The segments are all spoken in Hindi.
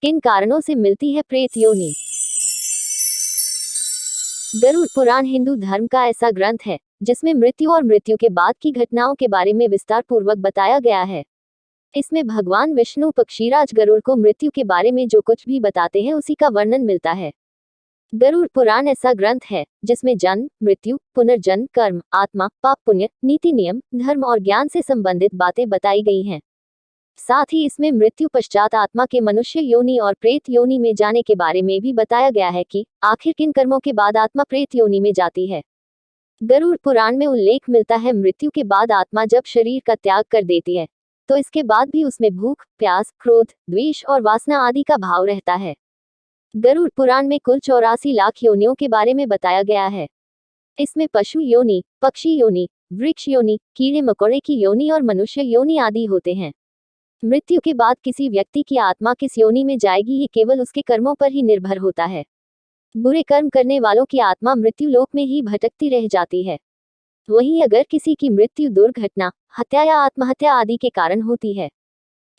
किन कारणों से मिलती है प्रेत योनि? गरुड़ पुराण हिंदू धर्म का ऐसा ग्रंथ है जिसमें मृत्यु और मृत्यु के बाद की घटनाओं के बारे में विस्तार पूर्वक बताया गया है। इसमें भगवान विष्णु पक्षीराज गरुड़ को मृत्यु के बारे में जो कुछ भी बताते हैं उसी का वर्णन मिलता है। गरुड़ पुराण ऐसा ग्रंथ है जिसमें जन्म, मृत्यु, पुनर्जन्म, कर्म, आत्मा, पाप पुण्य, नीति नियम, धर्म और ज्ञान से संबंधित बातें बताई गई हैं। साथ ही इसमें मृत्यु पश्चात आत्मा के मनुष्य योनि और प्रेत योनि में जाने के बारे में भी बताया गया है कि आखिर किन कर्मों के बाद आत्मा प्रेत योनि में जाती है। गरुड़ पुराण में उल्लेख मिलता है मृत्यु के बाद आत्मा जब शरीर का त्याग कर देती है तो इसके बाद भी उसमें भूख, प्यास, क्रोध, द्वेष और वासना आदि का भाव रहता है। गरुड़ पुराण में कुल 84 लाख योनियों के बारे में बताया गया है। इसमें पशु योनि, पक्षी योनि, वृक्ष योनि, कीड़े मकोड़े की योनि और मनुष्य योनि आदि होते हैं। मृत्यु के बाद किसी व्यक्ति की आत्मा किस योनि में जाएगी ये केवल उसके कर्मों पर ही निर्भर होता है। बुरे कर्म करने वालों की आत्मा मृत्यु लोक में ही भटकती रह जाती है। वहीं अगर किसी की मृत्यु दुर्घटना, हत्या या आत्महत्या आदि के कारण होती है,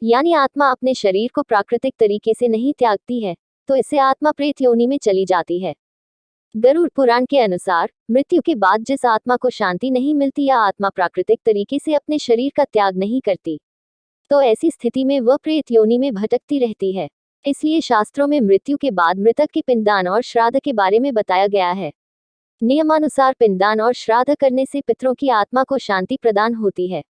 यानी आत्मा अपने शरीर को प्राकृतिक तरीके से नहीं त्यागती है, तो इससे आत्मा प्रेत योनि में चली जाती है। गरुड़ पुराण के अनुसार मृत्यु के बाद जिस आत्मा को शांति नहीं मिलती या आत्मा प्राकृतिक तरीके से अपने शरीर का त्याग नहीं करती, तो ऐसी स्थिति में वह प्रेत योनि में भटकती रहती है। इसलिए शास्त्रों में मृत्यु के बाद मृतक के पिंडदान और श्राद्ध के बारे में बताया गया है। नियमानुसार पिंडदान और श्राद्ध करने से पितरों की आत्मा को शांति प्रदान होती है।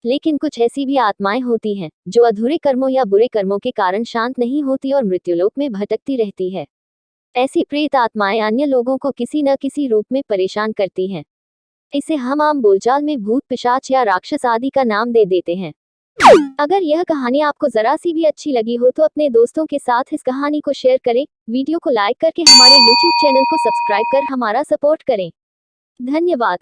लेकिन कुछ ऐसी भी आत्माएं होती हैं जो अधूरे कर्मों या बुरे कर्मों के कारण शांत नहीं होती और मृत्युलोक में भटकती रहती है। ऐसी प्रेत आत्माएं अन्य लोगों को किसी न किसी रूप में परेशान करती हैं। इसे हम आम बोलचाल में भूत, पिशाच या राक्षस आदि का नाम दे देते हैं। अगर यह कहानी आपको जरा सी भी अच्छी लगी हो तो अपने दोस्तों के साथ इस कहानी को शेयर करें, वीडियो को लाइक करके हमारे YouTube चैनल को सब्सक्राइब कर हमारा सपोर्ट करें। धन्यवाद।